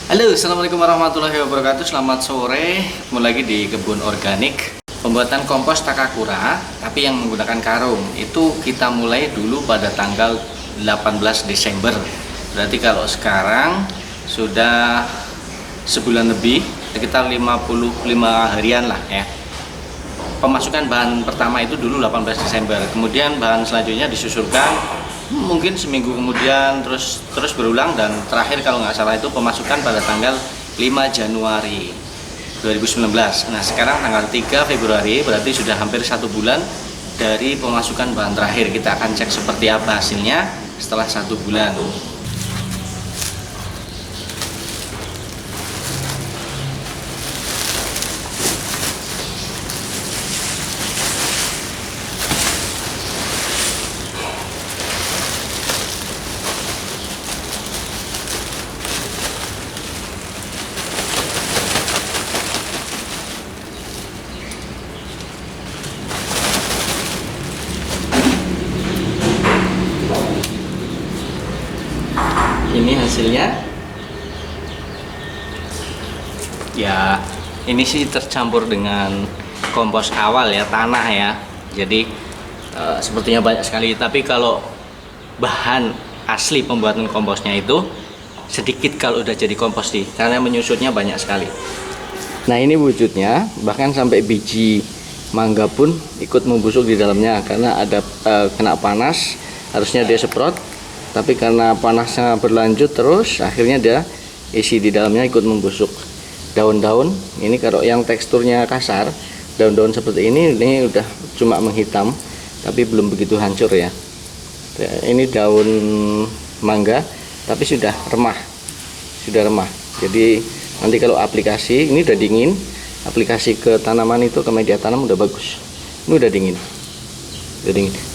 Halo, assalamualaikum warahmatullahi wabarakatuh. Selamat sore, ketemu lagi di kebun organik. Pembuatan kompos Takakura, tapi yang menggunakan karung itu kita mulai dulu pada tanggal 18 Desember. Berarti kalau sekarang sudah sebulan lebih, sekitar 55 harian lah ya. Pemasukan bahan pertama itu dulu 18 Desember, kemudian bahan selanjutnya disusulkan mungkin seminggu kemudian, terus berulang, dan terakhir kalau nggak salah itu pemasukan pada tanggal 5 Januari 2019. Nah sekarang tanggal 3 Februari, berarti sudah hampir 1 bulan dari pemasukan bahan terakhir. Kita akan cek seperti apa hasilnya setelah 1 bulan. Ini hasilnya ya, ini sih tercampur dengan kompos awal ya, tanah ya, jadi sepertinya banyak sekali. Tapi kalau bahan asli pembuatan komposnya itu sedikit kalau udah jadi kompos sih, karena menyusutnya banyak sekali. Nah ini wujudnya, bahkan sampai biji mangga pun ikut membusuk di dalamnya karena ada kena panas. Harusnya dia semprot, tapi karena panasnya berlanjut terus, akhirnya dia isi di dalamnya ikut membusuk. Daun-daun ini kalau yang teksturnya kasar, daun-daun seperti ini udah cuma menghitam, tapi belum begitu hancur ya. Ini daun mangga, tapi sudah remah, Jadi nanti kalau aplikasi, ini udah dingin, aplikasi ke tanaman itu, ke media tanam udah bagus. Ini udah dingin.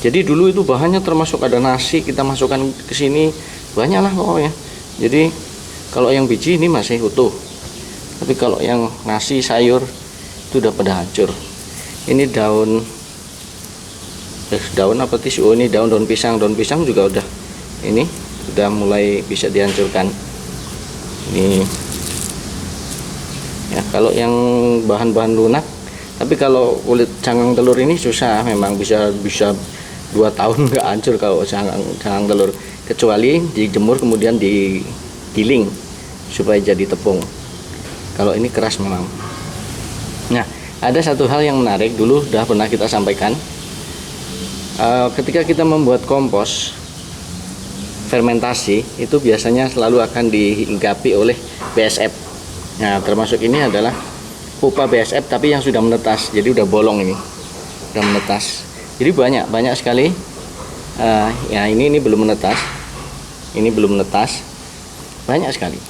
Jadi dulu itu bahannya termasuk ada nasi, kita masukkan ke sini banyak lah pokoknya. Jadi kalau yang biji ini masih utuh, tapi kalau yang nasi sayur itu udah pada hancur. Ini daun apa tisu? Oh, ini daun pisang. Daun pisang juga udah mulai bisa dihancurkan. Ini ya kalau yang bahan-bahan lunak. Tapi kalau kulit cangkang telur ini susah, memang bisa 2 tahun nggak hancur kalau cangkang telur, kecuali dijemur kemudian digiling supaya jadi tepung. Kalau ini keras memang. Nah, ada satu hal yang menarik, dulu udah pernah kita sampaikan. Ketika kita membuat kompos fermentasi, itu biasanya selalu akan dihinggapi oleh BASF. Nah, termasuk ini adalah pupa BASF tapi yang sudah menetas, jadi udah bolong, ini udah menetas. Jadi banyak sekali. Ya ini belum menetas, banyak sekali.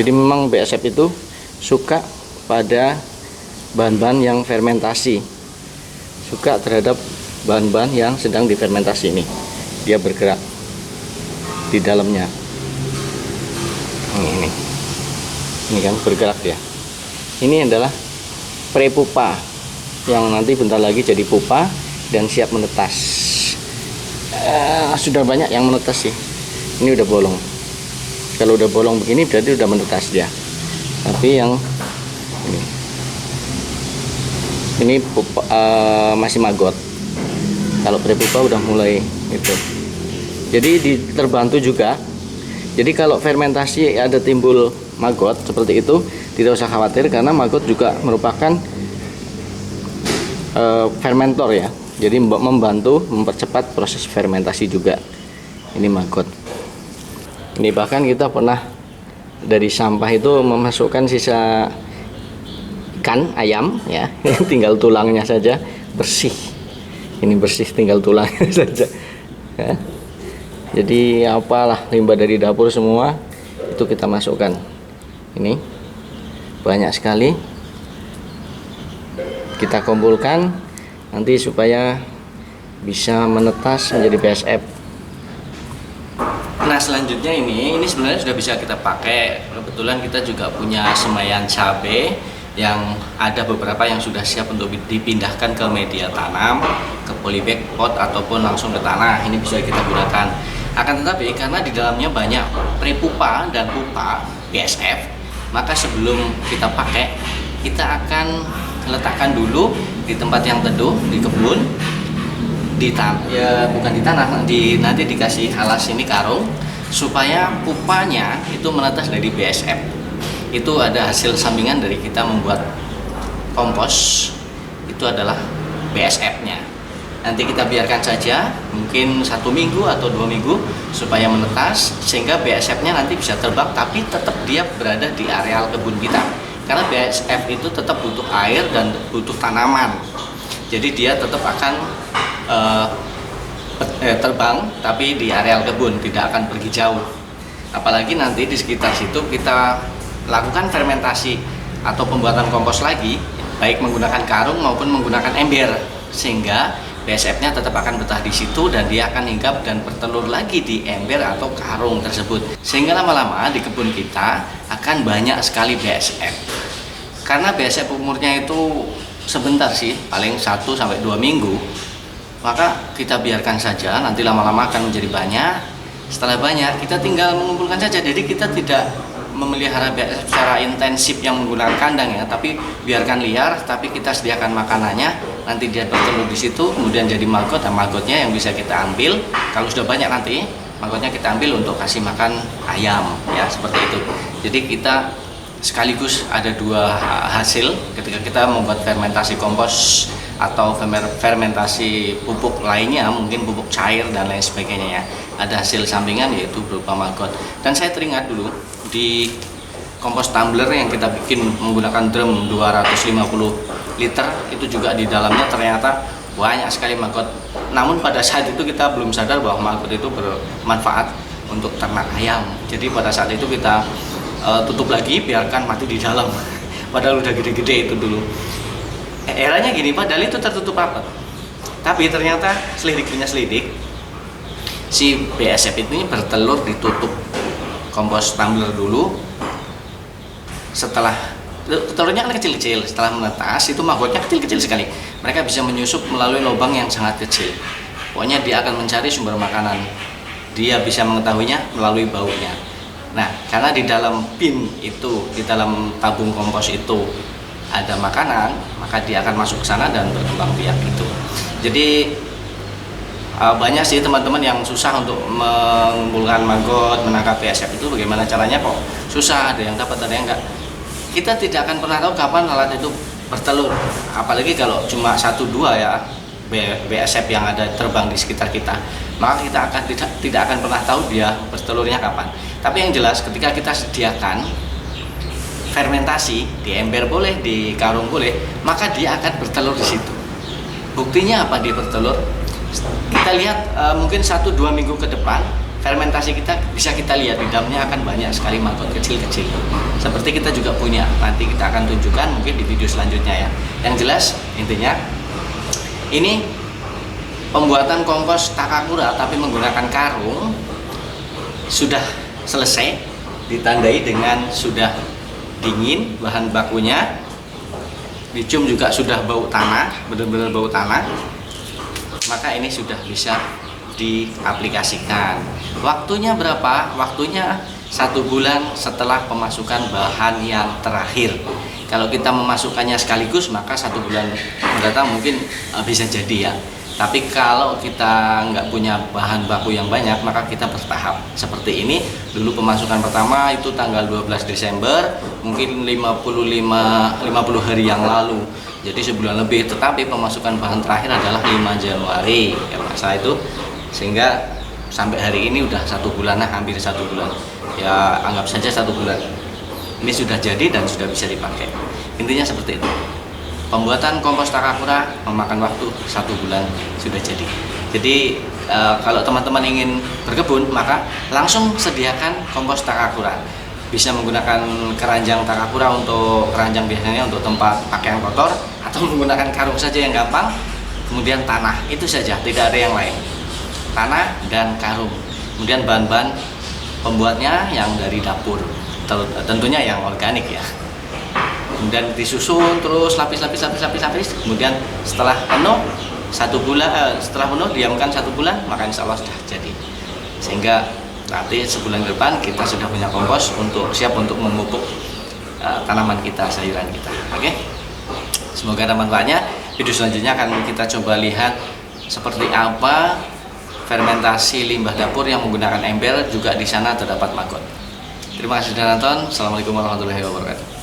Jadi memang BASF itu suka pada bahan-bahan yang fermentasi, suka terhadap bahan-bahan yang sedang difermentasi. Ini dia bergerak di dalamnya. Ini kan bergerak dia. Ini adalah prepupa yang nanti bentar lagi jadi pupa dan siap menetas. Sudah banyak yang menetas sih. Ini udah bolong. Kalau udah bolong begini berarti udah menetas dia. Tapi yang ini pupa, masih maggot. Kalau prepupa udah mulai itu. Jadi terbantu juga. Jadi kalau fermentasi ada timbul maggot seperti itu, tidak usah khawatir, karena maggot juga merupakan fermentor ya. Jadi membantu mempercepat proses fermentasi juga. Ini maggot. Ini bahkan kita pernah dari sampah itu memasukkan sisa ikan, ayam ya, tinggal tulangnya saja, bersih. Ini bersih, tinggal tulangnya saja. Ya. Jadi apalah limbah dari dapur semua itu kita masukkan. Ini banyak sekali kita kumpulkan nanti supaya bisa menetas menjadi BASF. Nah selanjutnya ini sebenarnya sudah bisa kita pakai. Kebetulan kita juga punya semayan cabai yang ada beberapa yang sudah siap untuk dipindahkan ke media tanam, ke polybag pot ataupun langsung ke tanah. Ini bisa kita gunakan. Akan tetapi karena di dalamnya banyak prepupa dan pupa BSF, maka sebelum kita pakai, kita akan letakkan dulu di tempat yang teduh di kebun, bukan di tanah, nanti dikasih alas ini karung, supaya pupanya itu menetas dari BSF. Itu ada hasil sampingan dari kita membuat kompos, itu adalah BSF-nya. Nanti kita biarkan saja mungkin 1 minggu atau 2 minggu supaya menetas, sehingga BSF-nya nanti bisa terbang, tapi tetap dia berada di areal kebun kita. Karena BSF itu tetap butuh air dan butuh tanaman, jadi dia tetap akan terbang tapi di areal kebun, tidak akan pergi jauh. Apalagi nanti di sekitar situ kita lakukan fermentasi atau pembuatan kompos lagi, baik menggunakan karung maupun menggunakan ember, sehingga BSF-nya tetap akan betah di situ dan dia akan hinggap dan bertelur lagi di ember atau karung tersebut. Sehingga lama-lama di kebun kita akan banyak sekali BSF. Karena BSF umurnya itu sebentar sih, paling 1-2 minggu. Maka kita biarkan saja, nanti lama-lama akan menjadi banyak. Setelah banyak, kita tinggal mengumpulkan saja. Jadi kita tidak memelihara BSF secara intensif yang menggunakan kandang ya, tapi biarkan liar, tapi kita sediakan makanannya, nanti dia bertelur di situ, kemudian jadi maggot. Nah, maggotnya yang bisa kita ambil, kalau sudah banyak nanti maggotnya kita ambil untuk kasih makan ayam ya, seperti itu. Jadi kita sekaligus ada 2 hasil ketika kita membuat fermentasi kompos atau fermentasi pupuk lainnya, mungkin pupuk cair dan lain sebagainya ya. Ada hasil sampingan yaitu berupa maggot. Dan saya teringat dulu di kompos tumbler yang kita bikin menggunakan drum 250 liter, itu juga di dalamnya ternyata banyak sekali maggot. Namun pada saat itu kita belum sadar bahwa maggot itu bermanfaat untuk ternak ayam. Jadi pada saat itu kita tutup lagi, biarkan mati di dalam. Padahal udah gede-gede itu dulu. Eranya gini, padahal itu tertutup rapat. Tapi ternyata selidik punya selidik, si BSF ini bertelur ditutup kompos tumbler dulu. Setelah telurnya kan kecil-kecil, setelah menetas itu maggotnya kecil-kecil sekali. Mereka bisa menyusup melalui lubang yang sangat kecil. Pokoknya dia akan mencari sumber makanan. Dia bisa mengetahuinya melalui baunya. Nah, karena di dalam bin itu, di dalam tabung kompos itu ada makanan, maka dia akan masuk ke sana dan berkembang biak itu. Jadi banyak sih teman-teman yang susah untuk mengumpulkan maggot, menangkap BSF itu. Bagaimana caranya kok susah, ada yang dapat, ada yang enggak. Kita tidak akan pernah tahu kapan lalat itu bertelur, apalagi kalau cuma 1-2 ya BSF yang ada terbang di sekitar kita, maka kita akan tidak akan pernah tahu dia bertelurnya kapan. Tapi yang jelas ketika kita sediakan fermentasi di ember boleh, di karung boleh, maka dia akan bertelur di situ. Buktinya apa dia bertelur? Kita lihat mungkin 1-2 minggu ke depan, fermentasi kita bisa kita lihat di dalamnya akan banyak sekali maggot kecil-kecil. Seperti kita juga punya, nanti kita akan tunjukkan mungkin di video selanjutnya ya. Yang jelas intinya ini pembuatan kompos Takakura tapi menggunakan karung sudah selesai, ditandai dengan sudah dingin bahan bakunya, dicium juga sudah bau tanah, benar-benar bau tanah. Maka ini sudah bisa diaplikasikan. Waktunya berapa? Waktunya 1 bulan setelah pemasukan bahan yang terakhir. Kalau kita memasukkannya sekaligus, maka 1 bulan mendatang mungkin bisa jadi ya. Tapi kalau kita nggak punya bahan baku yang banyak, maka kita bertahap. Seperti ini, dulu pemasukan pertama itu tanggal 12 Desember, mungkin 50 hari yang lalu. Jadi sebulan lebih, tetapi pemasukan bahan terakhir adalah 5 Januari ya masa itu, sehingga sampai hari ini udah 1 bulan, hampir 1 bulan ya, anggap saja 1 bulan ini sudah jadi dan sudah bisa dipakai. Intinya seperti itu, pembuatan kompos Takakura memakan waktu 1 bulan sudah jadi. Jadi kalau teman-teman ingin berkebun, maka langsung sediakan kompos Takakura. Bisa menggunakan keranjang Takakura untuk keranjang biasanya untuk tempat pakaian kotor, atau menggunakan karung saja yang gampang. Kemudian tanah, itu saja, tidak ada yang lain. Tanah dan karung. Kemudian bahan-bahan pembuatnya yang dari dapur, tentunya yang organik ya. Kemudian disusun terus lapis. Kemudian setelah penuh 1 bulan, setelah penuh diamkan 1 bulan, maka insya Allah sudah jadi. sehingga nanti sebulan ke depan kita sudah punya kompos untuk siap untuk memupuk tanaman kita, sayuran kita. Oke, semoga ada manfaatnya. Video selanjutnya akan kita coba lihat seperti apa fermentasi limbah dapur yang menggunakan ember, juga di sana terdapat maggot. Terima kasih sudah nonton. Assalamualaikum warahmatullahi wabarakatuh.